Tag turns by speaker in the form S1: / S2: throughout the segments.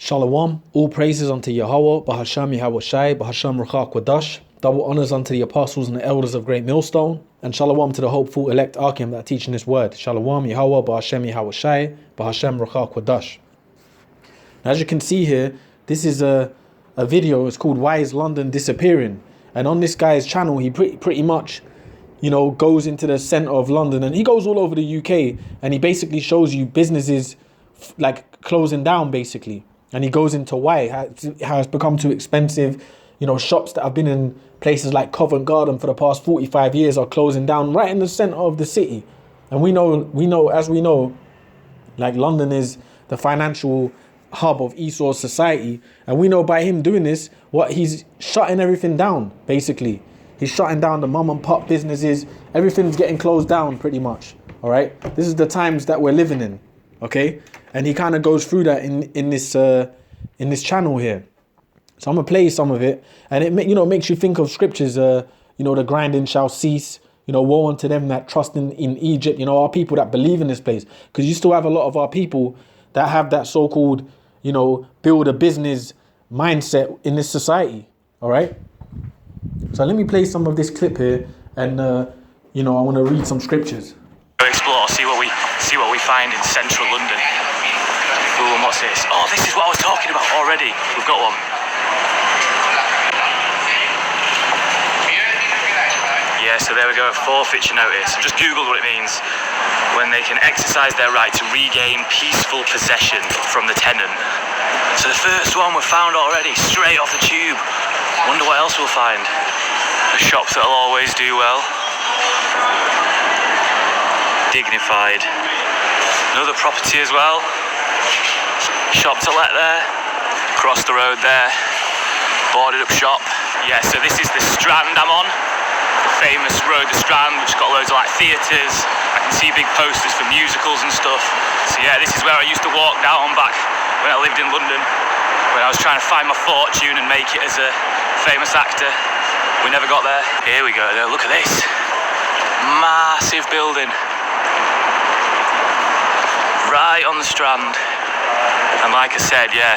S1: Shalom, all praises unto Yahweh, Bahasham Yahweh Shai, Bahasham Ruach Kwadash. Double honors unto the apostles and the elders of Great Millstone. And shalom to the hopeful elect Arkim that are teaching this word. Shalom, Yahweh, Bahasham Yahweh Shai, Bahasham Ruach Kwadash. As you can see here, this is a video. It's called Why is London Disappearing? And on this guy's channel, he pretty much, goes into the center of London, and he goes all over the UK, and he basically shows you businesses like closing down basically. And he goes into why, how it's become too expensive. Shops that have been in places like Covent Garden for the past 45 years are closing down right in the center of the city. And we know, like London is the financial hub of Esau's society. And we know by him doing this, he's shutting everything down, basically. He's shutting down the mom and pop businesses. Everything's getting closed down pretty much. All right. This is the times that we're living in. Okay. And he kind of goes through that in this channel here. So I'm gonna play some of it, and it makes you think of scriptures. The grinding shall cease. Woe unto them that trust in Egypt. Our people that believe in this place, because you still have a lot of our people that have that so-called build a business mindset in this society. All right. So let me play some of this clip here, and I want to read some scriptures.
S2: Explore, see what we find in central London. Ooh, and what's this? Oh, this is what I was talking about already. We've got one. Yeah, so there we go, a forfeiture notice. Just Googled what it means. When they can exercise their right to regain peaceful possession from the tenant. So the first one we've found already, straight off the tube. Wonder what else we'll find. The shops that'll always do well. Dignified. Another property as well. Shop to let there. Across the road there. Boarded up shop. Yeah, so this is the Strand I'm on. The famous road, the Strand, which has got loads of theatres. I can see big posters for musicals and stuff. So yeah, this is where I used to walk down back when I lived in London. When I was trying to find my fortune and make it as a famous actor. We never got there. Here we go, look at this. Massive building. Right on the Strand. And like I said, yeah,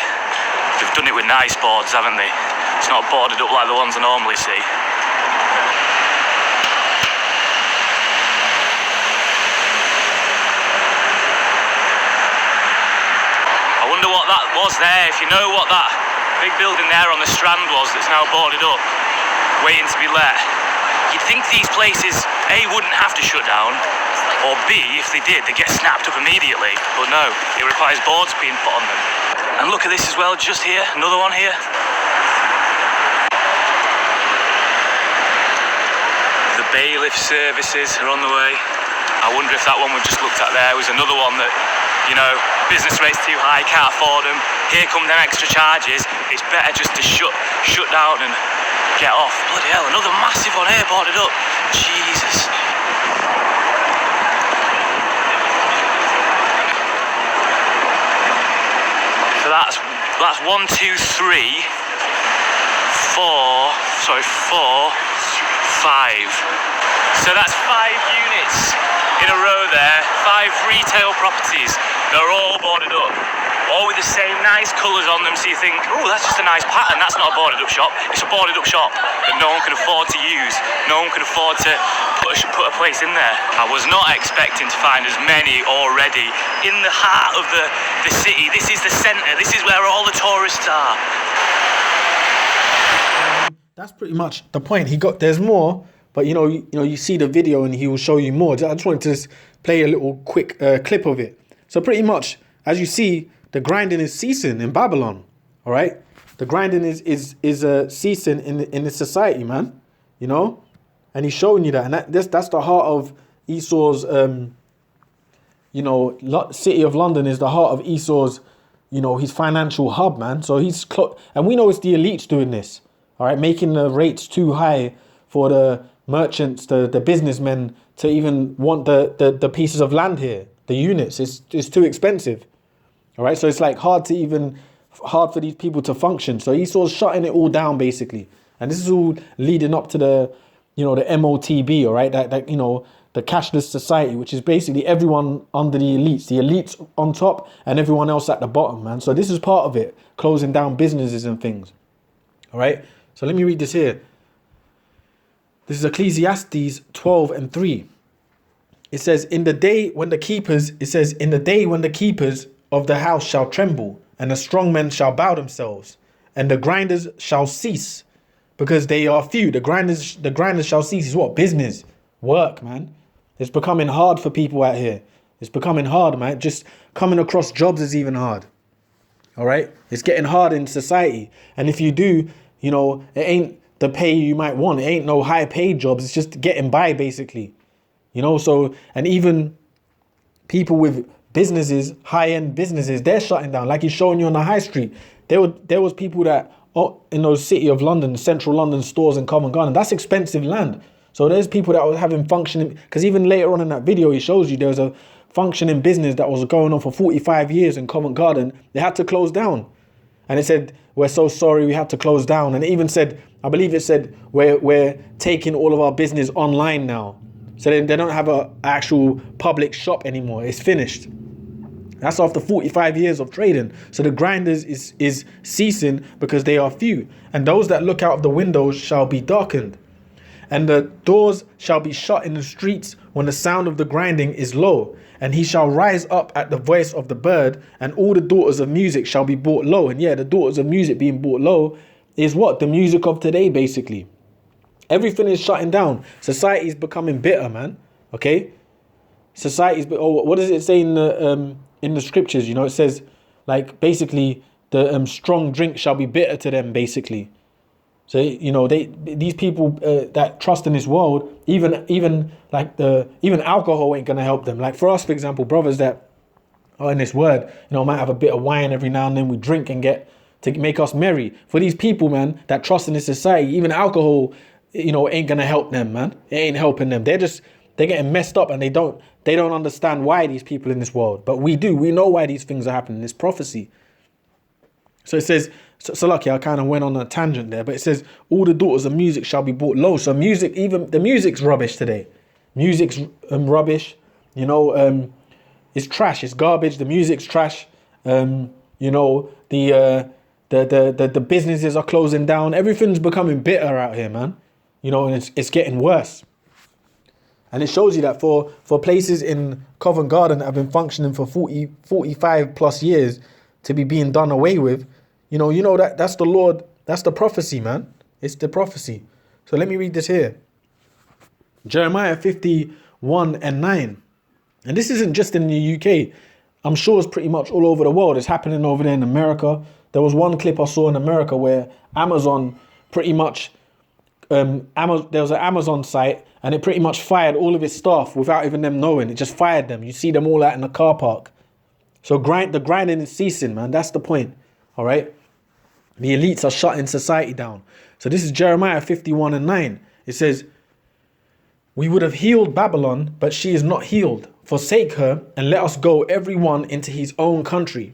S2: they've done it with nice boards, haven't they? It's not boarded up like the ones I normally see. I wonder what that was there. If you know what that big building there on the Strand was that's now boarded up, waiting to be let, you'd think these places, A, wouldn't have to shut down, or B, if they did, they'd get snapped up immediately. But no, it requires boards being put on them. And look at this as well, just here, another one here. The bailiff services are on the way. I wonder if that one we just looked at there was another one that, business rates too high, can't afford them. Here come them extra charges. It's better just to shut down and get off. Bloody hell, another massive one here boarded up. Jesus. So that's 1, 2, 3, 4, 5. So that's 5 units in a row there, 5 retail properties. They're all boarded up, all with the same nice colours on them. So you think, oh, that's just a nice pattern. That's not a boarded up shop. It's a boarded up shop that no one can afford to use. No one can afford to put a place in there. I was not expecting to find as many already in the heart of the city. This is the centre. This is where all the tourists are.
S1: That's pretty much the point. There's more, but you see the video and he will show you more. I just wanted to just play a little quick clip of it. So pretty much, as you see, the grinding is ceasing in Babylon. All right, the grinding is ceasing in this society, man. And he's showing you that, and that's the heart of Esau's. City of London is the heart of Esau's. His financial hub, man. So and we know it's the elites doing this. All right, making the rates too high for the merchants, the businessmen to even want the pieces of land here. The units, it's too expensive. All right, so it's hard for these people to function. So Esau's shutting it all down basically, and this is all leading up to the MOTB. All right, that the cashless society, which is basically everyone under the elites on top and everyone else at the bottom, man. So this is part of it, closing down businesses and things. All right. So let me read this here. This is Ecclesiastes 12:3. It says, in the day when the keepers of the house shall tremble, and the strong men shall bow themselves, and the grinders shall cease, because they are few. The grinders shall cease is what? Business, work, man. It's becoming hard for people out here. It's becoming hard, man. Just coming across jobs is even hard. All right? It's getting hard in society. And if you do, you know, it ain't the pay you might want. It ain't no high paid jobs. It's just getting by, basically. You know, so, and even people with businesses, high-end businesses, they're shutting down. Like he's showing you on the high street. There was people that, in those City of London, central London stores in Covent Garden, that's expensive land. So there's people that were having functioning, because even later on in that video, he shows you there was a functioning business that was going on for 45 years in Covent Garden. They had to close down. And it said, we're so sorry, we had to close down. And it even said, I believe it said, we're taking all of our business online now. So they don't have an actual public shop anymore. It's finished. That's after 45 years of trading. So the grinders is ceasing because they are few. And those that look out of the windows shall be darkened. And the doors shall be shut in the streets when the sound of the grinding is low. And he shall rise up at the voice of the bird, and all the daughters of music shall be brought low. And yeah, the daughters of music being brought low is what? The music of today, basically. Everything is shutting down. Society is becoming bitter, man. Okay? Society's, what does it say in the scriptures? You know, it says, like, basically, the strong drink shall be bitter to them, basically. So, you know, these people that trust in this world, even alcohol ain't gonna help them. Like for us, for example, brothers that are in this word, you know, might have a bit of wine every now and then. We drink and get to make us merry. For these people, man, that trust in this society, even alcohol, you know, ain't gonna help them, man. It ain't helping them. They're getting messed up, and they don't understand why these people in this world. But we do. We know why these things are happening. It's prophecy. So it says, so lucky I kind of went on a tangent there, but it says, all the daughters of music shall be brought low. So music, even the music's rubbish today. Music's rubbish. You know, it's trash. It's garbage. The music's trash. You know, the businesses are closing down. Everything's becoming bitter out here, man. You know, and it's getting worse. And it shows you that for places in Covent Garden that have been functioning for 45 plus years to be being done away with, you know that's the Lord, that's the prophecy, man. It's the prophecy. So let me read this here. Jeremiah 51:9. And this isn't just in the UK. I'm sure it's pretty much all over the world. It's happening over there in America. There was one clip I saw in America where Amazon pretty much, there was an Amazon site, and it pretty much fired all of its staff without even them knowing. It just fired them. You see them all out in the car park. So the grinding is ceasing, man. That's the point. All right. The elites are shutting society down. So this is Jeremiah 51:9. It says, we would have healed Babylon, but she is not healed. Forsake her, and let us go every one into his own country.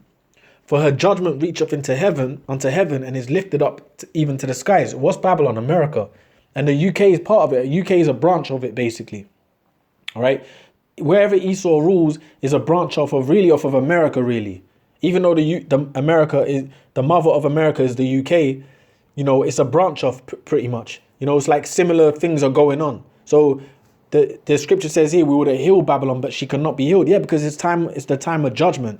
S1: For her judgment reacheth unto heaven, and is lifted up even to the skies. What's Babylon? America. And the UK is part of it. The UK is a branch of it, basically. All right. Wherever Esau rules is a branch off of America, really. Even though America is the mother of America is the UK, you know, it's a branch of pretty much. You know, it's like similar things are going on. So the scripture says here, we would have healed Babylon, but she cannot be healed. Yeah, because it's the time of judgment.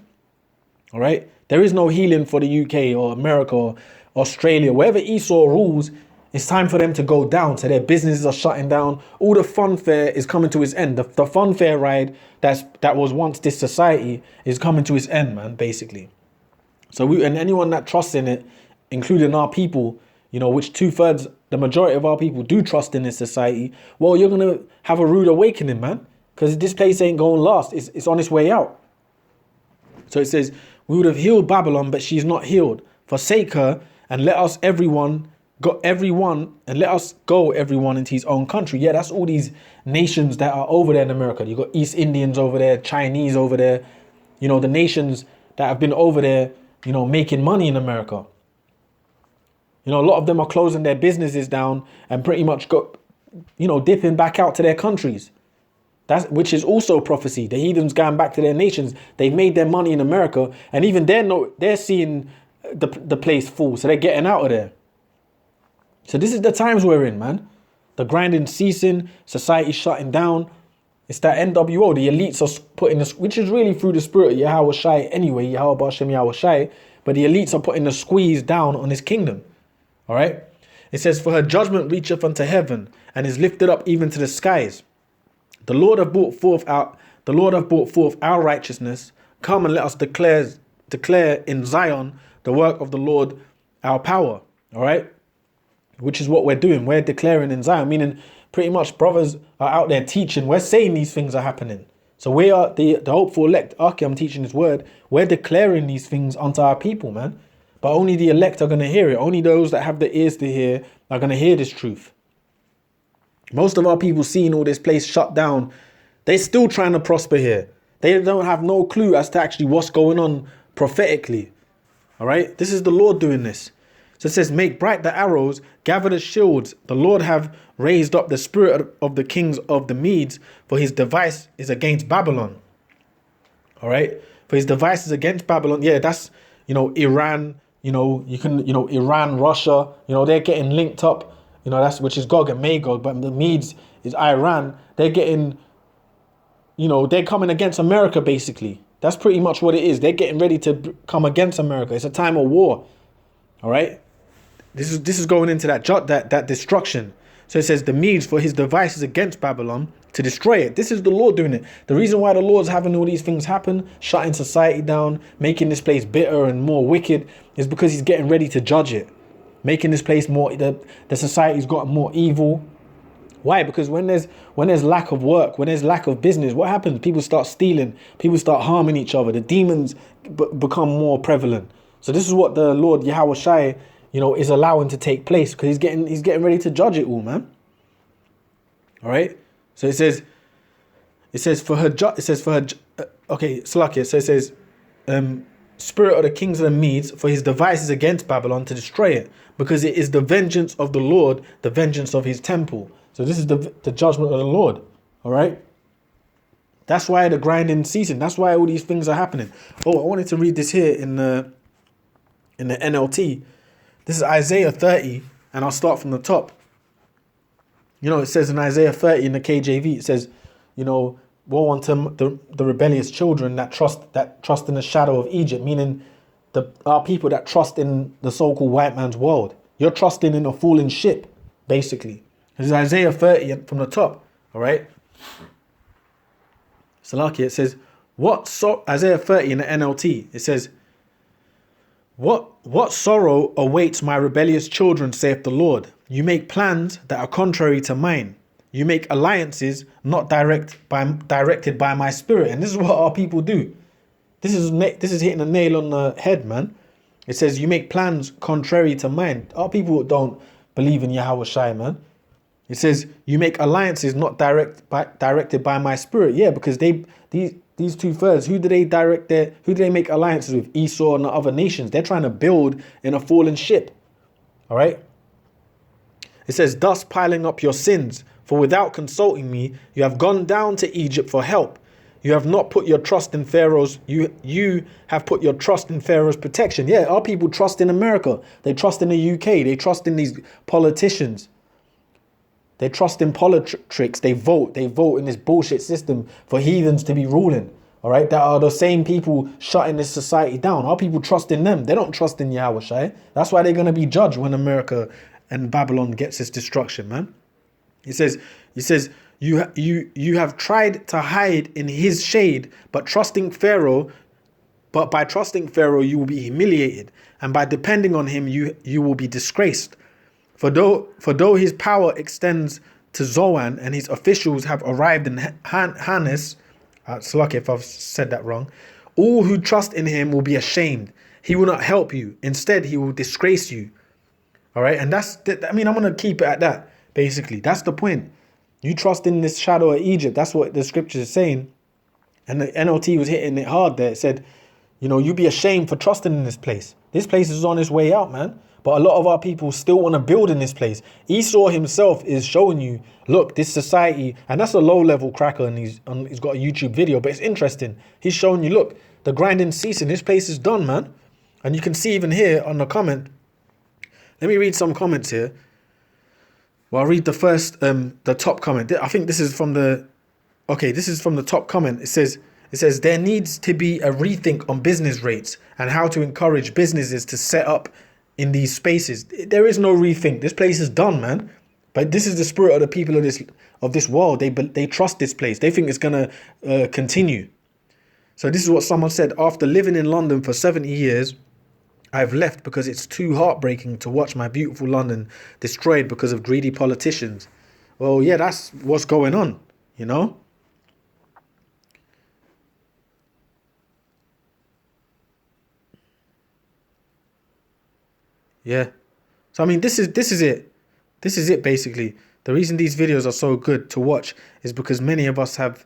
S1: All right. There is no healing for the UK or America or Australia. Wherever Esau rules, it's time for them to go down. So their businesses are shutting down. All the fun fair is coming to its end. The fun fair ride that was once this society is coming to its end, man, basically. So and anyone that trusts in it, including our people, you know, which 2/3, the majority of our people do trust in this society, well, you're going to have a rude awakening, man, because this place ain't going to last. It's on its way out. So it says, we would have healed Babylon, but she's not healed. Forsake her, and let us go everyone into his own country. Yeah, that's all these nations that are over there in America. You got East Indians over there, Chinese over there, you know, the nations that have been over there, you know, making money in America. You know, a lot of them are closing their businesses down and pretty much dipping back out to their countries. which is also prophecy. The heathens going back to their nations. They've made their money in America, and even they're seeing the place fall, so they're getting out of there. So this is the times we're in, man. The grinding ceasing, society shutting down. It's that NWO. The elites are putting this, which is really through the spirit of Yahweh Shai anyway, Yahweh Bashem Yahweh Shai, but the elites are putting the squeeze down on his kingdom. All right? It says, for her judgment reacheth unto heaven, and is lifted up even to the skies. The Lord hath brought forth our righteousness. Come and let us declare in Zion the work of the Lord, our power. All right? Which is what we're doing. We're declaring in Zion, meaning pretty much brothers are out there teaching. We're saying these things are happening. So we are the hopeful elect. Okay, I'm teaching his word. We're declaring these things unto our people, man. But only the elect are going to hear it. Only those that have the ears to hear are going to hear this truth. Most of our people seeing all this place shut down, they're still trying to prosper here. They don't have no clue as to actually what's going on prophetically. All right? This is the Lord doing this. So it says, make bright the arrows, gather the shields. The Lord have raised up the spirit of the kings of the Medes, for his device is against Babylon. All right? For his device is against Babylon. Yeah, that's, Iran, Iran, Russia, they're getting linked up, that's, which is Gog and Magog, but the Medes is Iran. They're getting, they're coming against America, basically. That's pretty much what it is. They're getting ready to come against America. It's a time of war. All right? This is going into that destruction. So it says the Medes, for his device is against Babylon to destroy it. This is the Lord doing it. The reason why the Lord's having all these things happen, shutting society down, making this place bitter and more wicked, is because he's getting ready to judge it. Making this place more, the society's gotten more evil. Why? Because when there's lack of work, when there's lack of business, what happens? People start stealing, people start harming each other. The demons become more prevalent. So this is what the Lord Yahweh Shai, is allowing to take place, because he's getting ready to judge it all, man. All right. So it says for her. Okay, Salakia. So it says, spirit of the kings of the Medes, for his device is against Babylon to destroy it, because it is the vengeance of the Lord, the vengeance of his temple. So this is the judgment of the Lord. All right. That's why the grinding ceasing. That's why all these things are happening. Oh, I wanted to read this here in the NLT. This is Isaiah 30, and I'll start from the top. It says in Isaiah 30 in the KJV, it says, woe unto the rebellious children that trust in the shadow of Egypt, meaning our people that trust in the so-called white man's world. You're trusting in a fallen ship, basically. This is Isaiah 30 from the top, all right? Salaki, it says, Isaiah 30 in the NLT, it says, What sorrow awaits my rebellious children, saith the Lord. You make plans that are contrary to mine. You make alliances not directed by my spirit. And this is what our people do. This is hitting a nail on the head, man. It says you make plans contrary to mine. Our people don't believe in Yahweh Shai, man. It says you make alliances not directed by my spirit. Yeah, because these two-thirds, who do they make alliances with? Esau and the other nations. They're trying to build in a fallen ship. All right. It says, thus piling up your sins, for without consulting me, you have gone down to Egypt for help. You have not put your trust in Pharaoh's. You have put your trust in Pharaoh's protection. Yeah, our people trust in America. They trust in the UK. They trust in these politicians. They trust in politics. They vote in this bullshit system for heathens to be ruling. All right, that are the same people shutting this society down. Our people trust in them. They don't trust in Yahweh Shai. That's why they're going to be judged when America and Babylon gets its destruction, man. It says, you have tried to hide in his shade, but by trusting Pharaoh, you will be humiliated, and by depending on him, you will be disgraced. For though his power extends to Zoan, and his officials have arrived in Hanes, Salaki if I've said that wrong, all who trust in him will be ashamed. He will not help you. Instead, he will disgrace you. All right, and I'm going to keep it at that, basically. That's the point. You trust in this shadow of Egypt. That's what the scripture is saying. And the NLT was hitting it hard there. It said, you be ashamed for trusting in this place. This place is on its way out, man. But a lot of our people still want to build in this place. Esau himself is showing you, look, this society, and that's a low-level cracker, and he's got a YouTube video, but it's interesting. He's showing you, look, the grinding ceasing. This place is done, man. And you can see even here on the comment. Let me read some comments here. Well, I'll read the first, the top comment. I think this is from the, okay, this is from the top comment. It says, there needs to be a rethink on business rates and how to encourage businesses to set up in these spaces. There is no rethink. This place is done, man. But this is the spirit of the people of this world. They trust this place. They think it's gonna continue. So this is what someone said: after living in London for 70 years, I've left because it's too heartbreaking to watch my beautiful London destroyed because of greedy politicians. Well, yeah, that's what's going on, you know. Yeah. So I mean, this is it. This is it basically. The reason these videos are so good to watch is because many of us have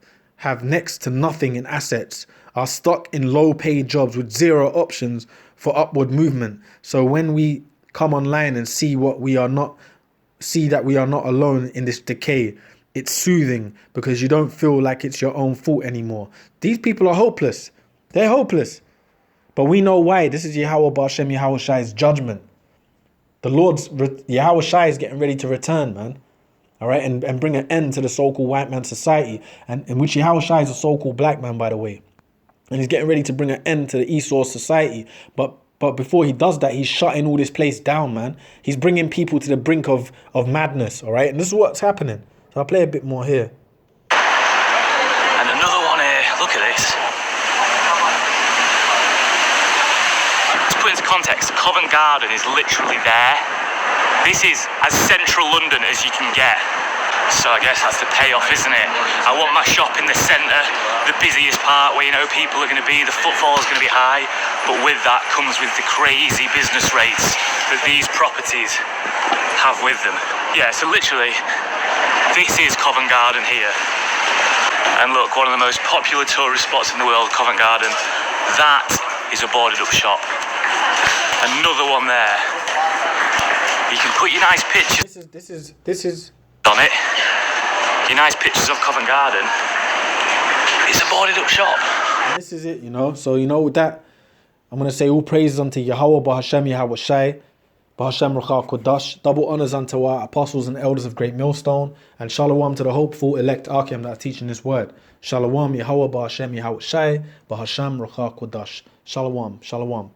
S1: next to nothing in assets, are stuck in low paid jobs with zero options for upward movement. So when we come online and see that we are not alone in this decay, it's soothing because you don't feel like it's your own fault anymore. These people are hopeless. They're hopeless. But we know why. This is Yahweh Ba'Shem Yahweh Shai's judgment. The Lord's Yahweh Shai is getting ready to return, man. All right, and bring an end to the so-called white man society, and in which Yahweh Shai is a so-called black man, by the way. And he's getting ready to bring an end to the Esau society. But before he does that, he's shutting all this place down, man. He's bringing people to the brink of madness, all right? And this is what's happening. So I'll play a bit more here.
S2: And another one here. Look at this. To put into context, Covent Garden is literally there. This is as central London as you can get. So I guess that's the payoff, isn't it? I want my shop in the centre, the busiest part where, you know, people are going to be, the footfall is going to be high, but with that comes with the crazy business rates that these properties have with them. Yeah, so literally, this is Covent Garden here. And look, one of the most popular tourist spots in the world, Covent Garden, that is a boarded up shop. Another one there. You can put your nice pictures
S1: This is
S2: on it. Your nice pictures of Covent Garden. It's a boarded up shop.
S1: And this is it, you know. So, you know, with that, I'm going to say all praises unto Yahweh Ba'Hashem Yahweh Shai, Ba'Hashem Ruach Kodash. Double honors unto our apostles and elders of Great Millstone. And shalom to the hopeful elect Akim that are teaching this word. Shalom Yahweh Ba'Hashem Yahweh Shai, Ba'Hashem Ruach Kodash. Shalom, shalom.